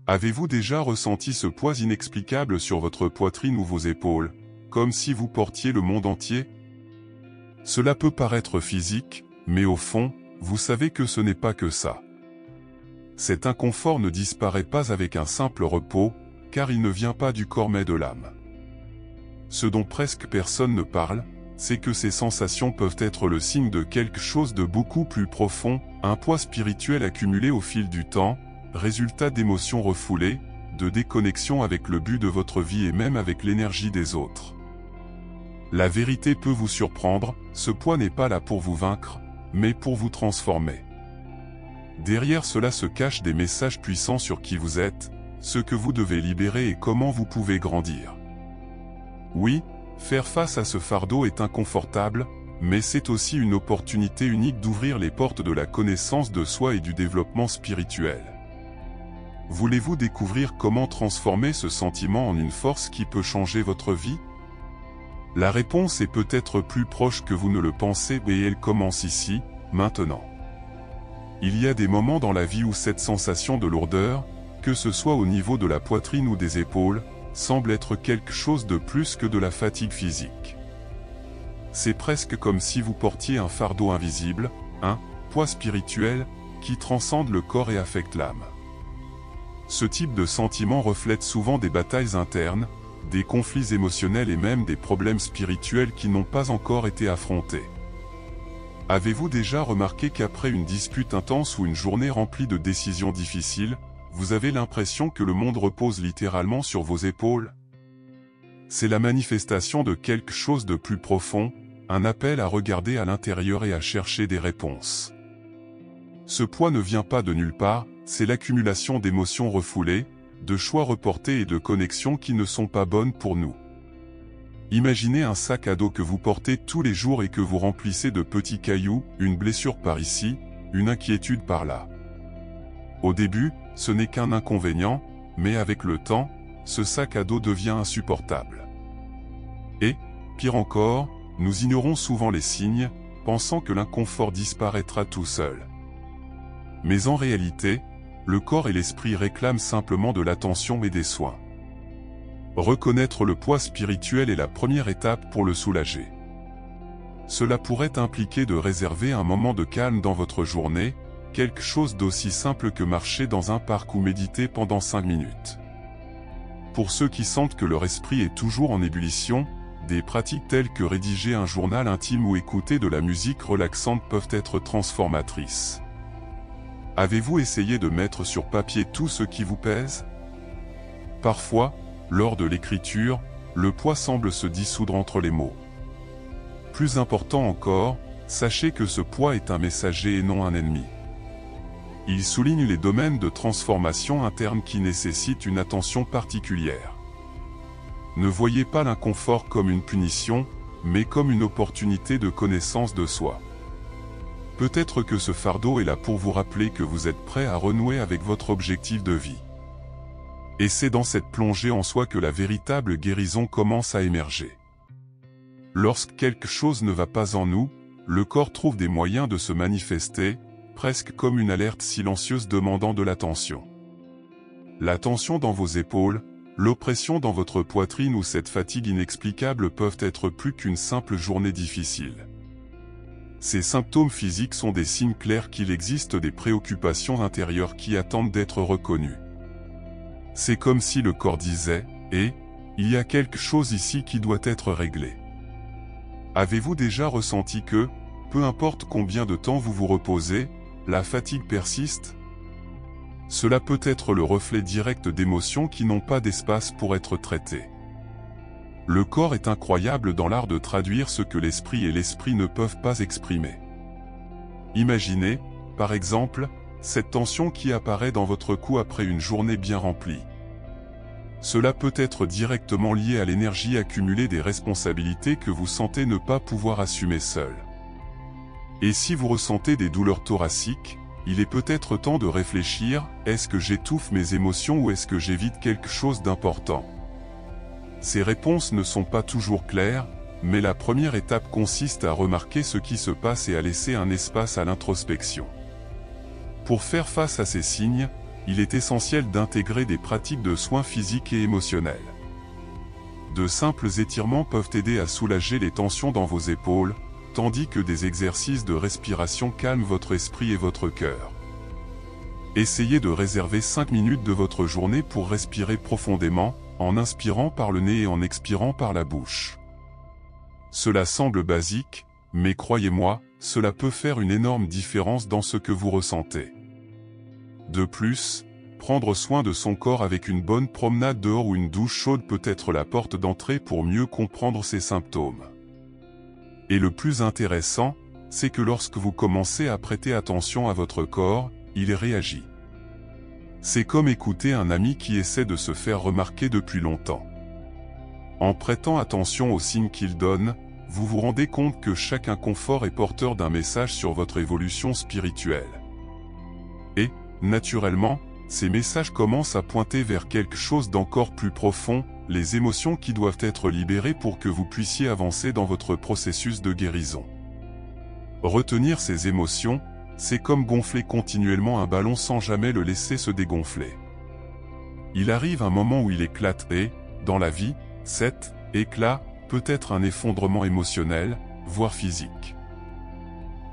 Avez-vous déjà ressenti ce poids inexplicable sur votre poitrine ou vos épaules, comme si vous portiez le monde entier? Cela peut paraître physique, mais au fond, vous savez que ce n'est pas que ça. Cet inconfort ne disparaît pas avec un simple repos, car il ne vient pas du corps mais de l'âme. Ce dont presque personne ne parle, c'est que ces sensations peuvent être le signe de quelque chose de beaucoup plus profond, un poids spirituel accumulé au fil du temps, résultat d'émotions refoulées, de déconnexion avec le but de votre vie et même avec l'énergie des autres. La vérité peut vous surprendre, ce poids n'est pas là pour vous vaincre, mais pour vous transformer. Derrière cela se cachent des messages puissants sur qui vous êtes, ce que vous devez libérer et comment vous pouvez grandir. Oui, faire face à ce fardeau est inconfortable, mais c'est aussi une opportunité unique d'ouvrir les portes de la connaissance de soi et du développement spirituel. Voulez-vous découvrir comment transformer ce sentiment en une force qui peut changer votre vie? La réponse est peut-être plus proche que vous ne le pensez et elle commence ici, maintenant. Il y a des moments dans la vie où cette sensation de lourdeur, que ce soit au niveau de la poitrine ou des épaules, semble être quelque chose de plus que de la fatigue physique. C'est presque comme si vous portiez un fardeau invisible, un poids spirituel, qui transcende le corps et affecte l'âme. Ce type de sentiment reflète souvent des batailles internes, des conflits émotionnels et même des problèmes spirituels qui n'ont pas encore été affrontés. Avez-vous déjà remarqué qu'après une dispute intense ou une journée remplie de décisions difficiles, vous avez l'impression que le monde repose littéralement sur vos épaules? C'est la manifestation de quelque chose de plus profond, un appel à regarder à l'intérieur et à chercher des réponses. Ce poids ne vient pas de nulle part, c'est l'accumulation d'émotions refoulées, de choix reportés et de connexions qui ne sont pas bonnes pour nous. Imaginez un sac à dos que vous portez tous les jours et que vous remplissez de petits cailloux, une blessure par ici, une inquiétude par là. Au début, ce n'est qu'un inconvénient, mais avec le temps, ce sac à dos devient insupportable. Et, pire encore, nous ignorons souvent les signes, pensant que l'inconfort disparaîtra tout seul. Mais en réalité, le corps et l'esprit réclament simplement de l'attention et des soins. Reconnaître le poids spirituel est la première étape pour le soulager. Cela pourrait impliquer de réserver un moment de calme dans votre journée, quelque chose d'aussi simple que marcher dans un parc ou méditer pendant 5 minutes. Pour ceux qui sentent que leur esprit est toujours en ébullition, des pratiques telles que rédiger un journal intime ou écouter de la musique relaxante peuvent être transformatrices. Avez-vous essayé de mettre sur papier tout ce qui vous pèse? Parfois, lors de l'écriture, le poids semble se dissoudre entre les mots. Plus important encore, sachez que ce poids est un messager et non un ennemi. Il souligne les domaines de transformation interne qui nécessitent une attention particulière. Ne voyez pas l'inconfort comme une punition, mais comme une opportunité de connaissance de soi. Peut-être que ce fardeau est là pour vous rappeler que vous êtes prêt à renouer avec votre objectif de vie. Et c'est dans cette plongée en soi que la véritable guérison commence à émerger. Lorsque quelque chose ne va pas en nous, le corps trouve des moyens de se manifester, presque comme une alerte silencieuse demandant de l'attention. La tension dans vos épaules, l'oppression dans votre poitrine ou cette fatigue inexplicable peuvent être plus qu'une simple journée difficile. Ces symptômes physiques sont des signes clairs qu'il existe des préoccupations intérieures qui attendent d'être reconnues. C'est comme si le corps disait « Eh, il y a quelque chose ici qui doit être réglé ». Avez-vous déjà ressenti que, peu importe combien de temps vous vous reposez, la fatigue persiste? Cela peut être le reflet direct d'émotions qui n'ont pas d'espace pour être traitées. Le corps est incroyable dans l'art de traduire ce que l'esprit et l'esprit ne peuvent pas exprimer. Imaginez, par exemple, cette tension qui apparaît dans votre cou après une journée bien remplie. Cela peut être directement lié à l'énergie accumulée des responsabilités que vous sentez ne pas pouvoir assumer seul. Et si vous ressentez des douleurs thoraciques, il est peut-être temps de réfléchir, est-ce que j'étouffe mes émotions ou est-ce que j'évite quelque chose d'important? Ces réponses ne sont pas toujours claires, mais la première étape consiste à remarquer ce qui se passe et à laisser un espace à l'introspection. Pour faire face à ces signes, il est essentiel d'intégrer des pratiques de soins physiques et émotionnels. De simples étirements peuvent aider à soulager les tensions dans vos épaules, tandis que des exercices de respiration calment votre esprit et votre cœur. Essayez de réserver 5 minutes de votre journée pour respirer profondément, en inspirant par le nez et en expirant par la bouche. Cela semble basique, mais croyez-moi, cela peut faire une énorme différence dans ce que vous ressentez. De plus, prendre soin de son corps avec une bonne promenade dehors ou une douche chaude peut être la porte d'entrée pour mieux comprendre ses symptômes. Et le plus intéressant, c'est que lorsque vous commencez à prêter attention à votre corps, il réagit. C'est comme écouter un ami qui essaie de se faire remarquer depuis longtemps. En prêtant attention aux signes qu'il donne, vous vous rendez compte que chaque inconfort est porteur d'un message sur votre évolution spirituelle. Et, naturellement, ces messages commencent à pointer vers quelque chose d'encore plus profond, les émotions qui doivent être libérées pour que vous puissiez avancer dans votre processus de guérison. Retenir ces émotions, c'est comme gonfler continuellement un ballon sans jamais le laisser se dégonfler. Il arrive un moment où il éclate et, dans la vie, cet éclat peut être un effondrement émotionnel, voire physique.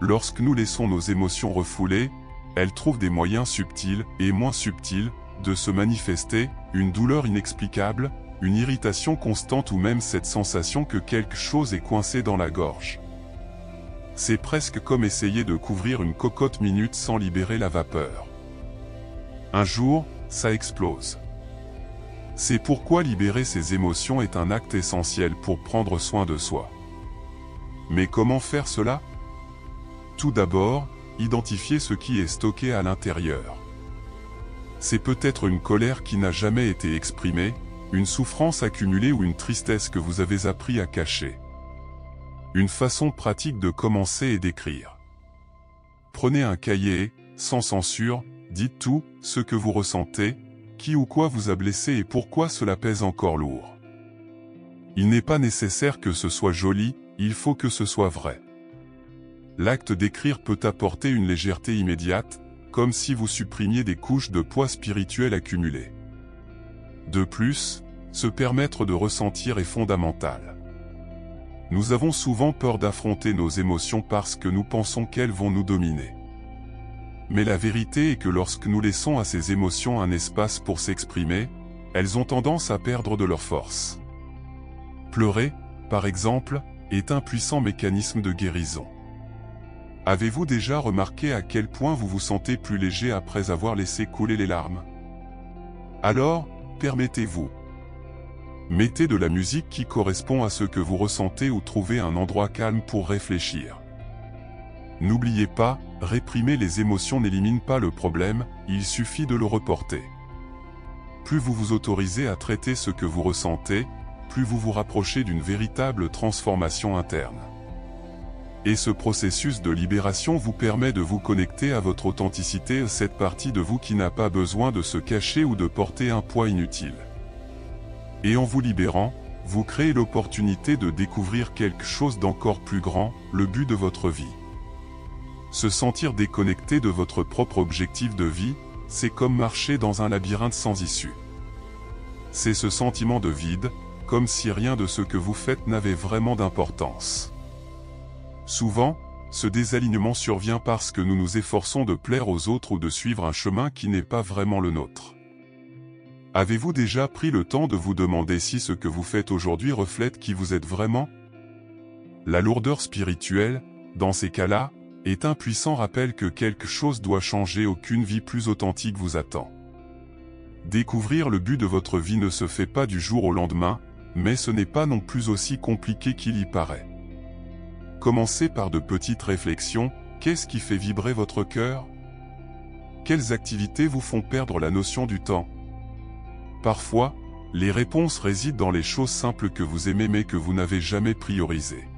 Lorsque nous laissons nos émotions refoulées, elles trouvent des moyens subtils et moins subtils de se manifester, une douleur inexplicable, une irritation constante ou même cette sensation que quelque chose est coincé dans la gorge. C'est presque comme essayer de couvrir une cocotte minute sans libérer la vapeur. Un jour, ça explose. C'est pourquoi libérer ses émotions est un acte essentiel pour prendre soin de soi. Mais comment faire cela? Tout d'abord, identifier ce qui est stocké à l'intérieur. C'est peut-être une colère qui n'a jamais été exprimée, une souffrance accumulée ou une tristesse que vous avez appris à cacher. Une façon pratique de commencer est d'écrire. Prenez un cahier et, sans censure, dites tout ce que vous ressentez, qui ou quoi vous a blessé et pourquoi cela pèse encore lourd. Il n'est pas nécessaire que ce soit joli, il faut que ce soit vrai. L'acte d'écrire peut apporter une légèreté immédiate, comme si vous supprimiez des couches de poids spirituel accumulées. De plus, se permettre de ressentir est fondamental. Nous avons souvent peur d'affronter nos émotions parce que nous pensons qu'elles vont nous dominer. Mais la vérité est que lorsque nous laissons à ces émotions un espace pour s'exprimer, elles ont tendance à perdre de leur force. Pleurer, par exemple, est un puissant mécanisme de guérison. Avez-vous déjà remarqué à quel point vous vous sentez plus léger après avoir laissé couler les larmes? Alors, permettez-vous. Mettez de la musique qui correspond à ce que vous ressentez ou trouvez un endroit calme pour réfléchir. N'oubliez pas, réprimer les émotions n'élimine pas le problème, il suffit de le reporter. Plus vous vous autorisez à traiter ce que vous ressentez, plus vous vous rapprochez d'une véritable transformation interne. Et ce processus de libération vous permet de vous connecter à votre authenticité, cette partie de vous qui n'a pas besoin de se cacher ou de porter un poids inutile. Et en vous libérant, vous créez l'opportunité de découvrir quelque chose d'encore plus grand, le but de votre vie. Se sentir déconnecté de votre propre objectif de vie, c'est comme marcher dans un labyrinthe sans issue. C'est ce sentiment de vide, comme si rien de ce que vous faites n'avait vraiment d'importance. Souvent, ce désalignement survient parce que nous nous efforçons de plaire aux autres ou de suivre un chemin qui n'est pas vraiment le nôtre. Avez-vous déjà pris le temps de vous demander si ce que vous faites aujourd'hui reflète qui vous êtes vraiment? La lourdeur spirituelle, dans ces cas-là, est un puissant rappel que quelque chose doit changer, aucune vie plus authentique vous attend. Découvrir le but de votre vie ne se fait pas du jour au lendemain, mais ce n'est pas non plus aussi compliqué qu'il y paraît. Commencez par de petites réflexions, qu'est-ce qui fait vibrer votre cœur? Quelles activités vous font perdre la notion du temps? Parfois, les réponses résident dans les choses simples que vous aimez mais que vous n'avez jamais priorisées.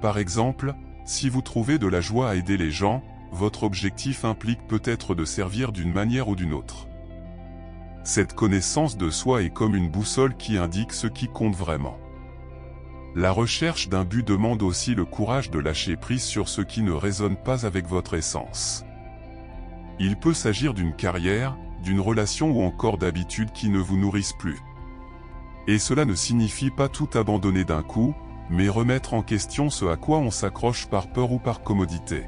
Par exemple, si vous trouvez de la joie à aider les gens, votre objectif implique peut-être de servir d'une manière ou d'une autre. Cette connaissance de soi est comme une boussole qui indique ce qui compte vraiment. La recherche d'un but demande aussi le courage de lâcher prise sur ce qui ne résonne pas avec votre essence. Il peut s'agir d'une carrière, d'une relation ou encore d'habitudes qui ne vous nourrissent plus. Et cela ne signifie pas tout abandonner d'un coup, mais remettre en question ce à quoi on s'accroche par peur ou par commodité.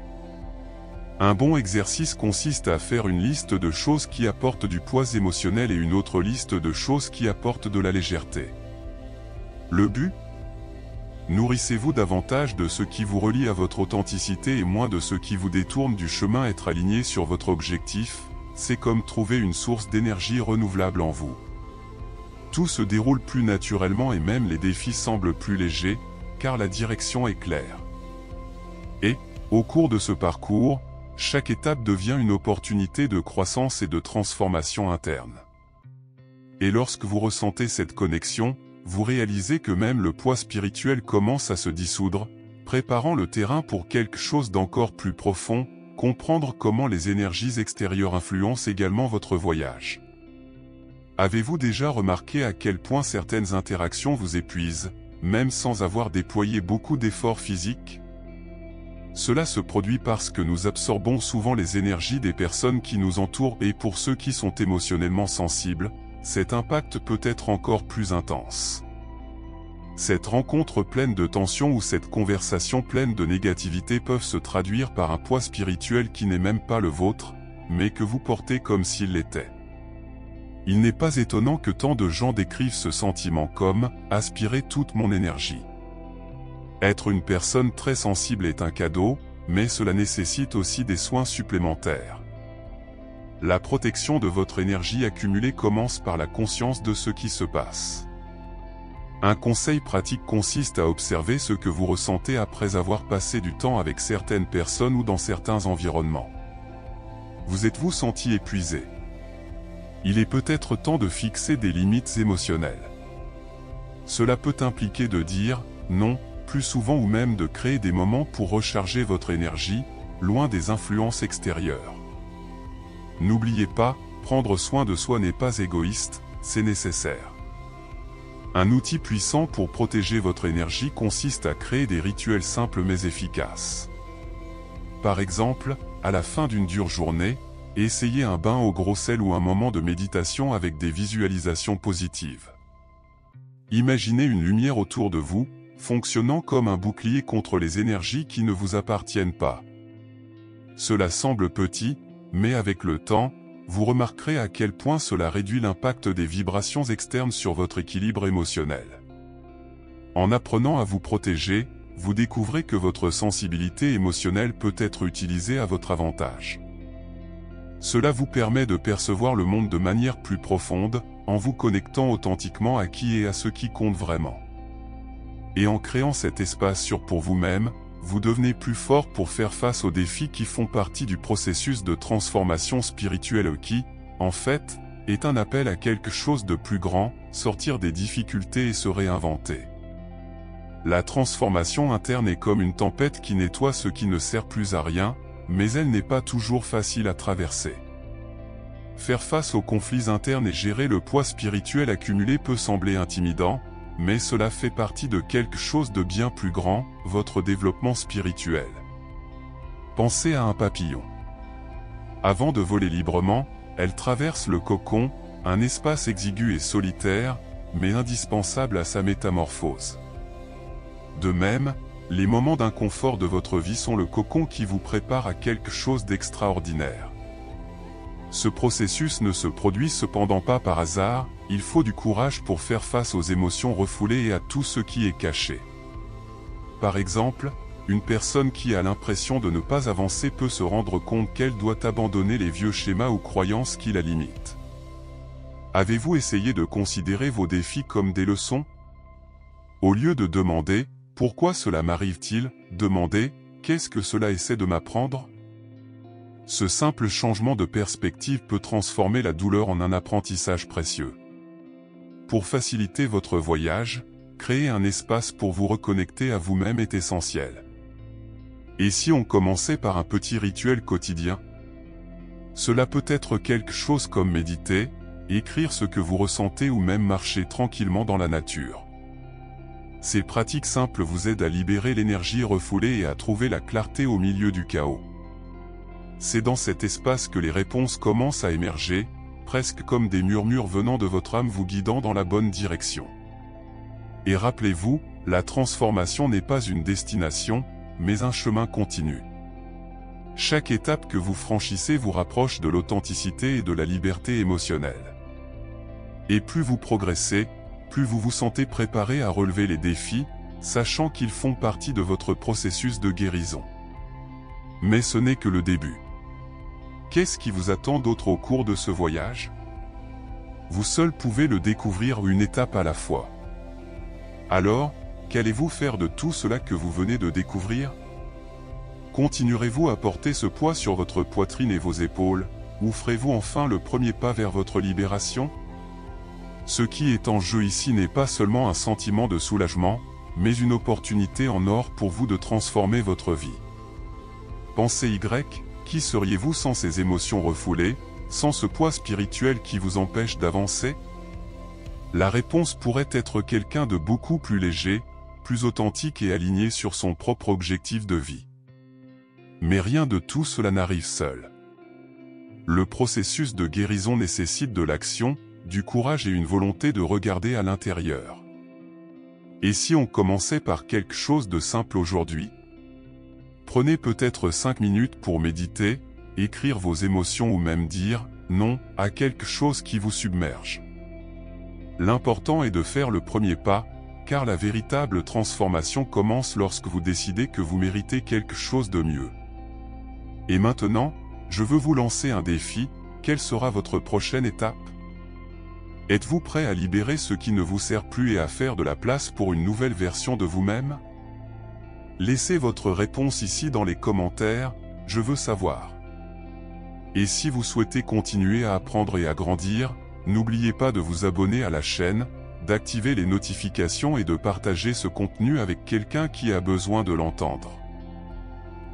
Un bon exercice consiste à faire une liste de choses qui apportent du poids émotionnel et une autre liste de choses qui apportent de la légèreté. Le but ? Nourrissez-vous davantage de ce qui vous relie à votre authenticité et moins de ce qui vous détourne du chemin. Être aligné sur votre objectif, c'est comme trouver une source d'énergie renouvelable en vous. Tout se déroule plus naturellement et même les défis semblent plus légers, car la direction est claire. Et, au cours de ce parcours, chaque étape devient une opportunité de croissance et de transformation interne. Et lorsque vous ressentez cette connexion, vous réalisez que même le poids spirituel commence à se dissoudre, préparant le terrain pour quelque chose d'encore plus profond, comprendre comment les énergies extérieures influencent également votre voyage. Avez-vous déjà remarqué à quel point certaines interactions vous épuisent, même sans avoir déployé beaucoup d'efforts physiques ? Cela se produit parce que nous absorbons souvent les énergies des personnes qui nous entourent et pour ceux qui sont émotionnellement sensibles, cet impact peut être encore plus intense. Cette rencontre pleine de tension ou cette conversation pleine de négativité peuvent se traduire par un poids spirituel qui n'est même pas le vôtre, mais que vous portez comme s'il l'était. Il n'est pas étonnant que tant de gens décrivent ce sentiment comme « aspirer toute mon énergie ». Être une personne très sensible est un cadeau, mais cela nécessite aussi des soins supplémentaires. La protection de votre énergie accumulée commence par la conscience de ce qui se passe. Un conseil pratique consiste à observer ce que vous ressentez après avoir passé du temps avec certaines personnes ou dans certains environnements. Vous êtes-vous senti épuisé ? Il est peut-être temps de fixer des limites émotionnelles. Cela peut impliquer de dire « non » plus souvent ou même de créer des moments pour recharger votre énergie, loin des influences extérieures. N'oubliez pas, prendre soin de soi n'est pas égoïste, c'est nécessaire. Un outil puissant pour protéger votre énergie consiste à créer des rituels simples mais efficaces. Par exemple, à la fin d'une dure journée, essayez un bain au gros sel ou un moment de méditation avec des visualisations positives. Imaginez une lumière autour de vous, fonctionnant comme un bouclier contre les énergies qui ne vous appartiennent pas. Cela semble petit, mais avec le temps, vous remarquerez à quel point cela réduit l'impact des vibrations externes sur votre équilibre émotionnel. En apprenant à vous protéger, vous découvrez que votre sensibilité émotionnelle peut être utilisée à votre avantage. Cela vous permet de percevoir le monde de manière plus profonde, en vous connectant authentiquement à qui et à ce qui compte vraiment. Et en créant cet espace sûr pour vous-même, vous devenez plus fort pour faire face aux défis qui font partie du processus de transformation spirituelle qui, en fait, est un appel à quelque chose de plus grand, sortir des difficultés et se réinventer. La transformation interne est comme une tempête qui nettoie ce qui ne sert plus à rien, mais elle n'est pas toujours facile à traverser. Faire face aux conflits internes et gérer le poids spirituel accumulé peut sembler intimidant, mais cela fait partie de quelque chose de bien plus grand, votre développement spirituel. Pensez à un papillon. Avant de voler librement, elle traverse le cocon, un espace exigu et solitaire, mais indispensable à sa métamorphose. De même, les moments d'inconfort de votre vie sont le cocon qui vous prépare à quelque chose d'extraordinaire. Ce processus ne se produit cependant pas par hasard, il faut du courage pour faire face aux émotions refoulées et à tout ce qui est caché. Par exemple, une personne qui a l'impression de ne pas avancer peut se rendre compte qu'elle doit abandonner les vieux schémas ou croyances qui la limitent. Avez-vous essayé de considérer vos défis comme des leçons ? Au lieu de demander « Pourquoi cela m'arrive-t-il ?», demandez « Qu'est-ce que cela essaie de m'apprendre ?» Ce simple changement de perspective peut transformer la douleur en un apprentissage précieux. Pour faciliter votre voyage, créer un espace pour vous reconnecter à vous-même est essentiel. Et si on commençait par un petit rituel quotidien ? Cela peut être quelque chose comme méditer, écrire ce que vous ressentez ou même marcher tranquillement dans la nature. Ces pratiques simples vous aident à libérer l'énergie refoulée et à trouver la clarté au milieu du chaos. c'est dans cet espace que les réponses commencent à émerger, presque comme des murmures venant de votre âme vous guidant dans la bonne direction. Et rappelez-vous, la transformation n'est pas une destination, mais un chemin continu. Chaque étape que vous franchissez vous rapproche de l'authenticité et de la liberté émotionnelle. Et plus vous progressez, plus vous vous sentez préparé à relever les défis, sachant qu'ils font partie de votre processus de guérison. Mais ce n'est que le début. Qu'est-ce qui vous attend d'autre au cours de ce voyage? Vous seul pouvez le découvrir une étape à la fois. Alors, qu'allez-vous faire de tout cela que vous venez de découvrir? Continuerez-vous à porter ce poids sur votre poitrine et vos épaules, ou ferez-vous enfin le premier pas vers votre libération? Ce qui est en jeu ici n'est pas seulement un sentiment de soulagement, mais une opportunité en or pour vous de transformer votre vie. Pensez Y, qui seriez-vous sans ces émotions refoulées, sans ce poids spirituel qui vous empêche d'avancer? La réponse pourrait être quelqu'un de beaucoup plus léger, plus authentique et aligné sur son propre objectif de vie. Mais rien de tout cela n'arrive seul. Le processus de guérison nécessite de l'action, du courage et une volonté de regarder à l'intérieur. Et si on commençait par quelque chose de simple aujourd'hui? Prenez peut-être 5 minutes pour méditer, écrire vos émotions ou même dire « non » à quelque chose qui vous submerge. L'important est de faire le premier pas, car la véritable transformation commence lorsque vous décidez que vous méritez quelque chose de mieux. Et maintenant, je veux vous lancer un défi. Quelle sera votre prochaine étape? Êtes-vous prêt à libérer ce qui ne vous sert plus et à faire de la place pour une nouvelle version de vous-même? Laissez votre réponse ici dans les commentaires, je veux savoir. Et si vous souhaitez continuer à apprendre et à grandir, n'oubliez pas de vous abonner à la chaîne, d'activer les notifications et de partager ce contenu avec quelqu'un qui a besoin de l'entendre.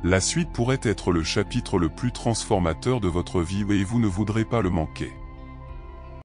La suite pourrait être le chapitre le plus transformateur de votre vie et vous ne voudrez pas le manquer.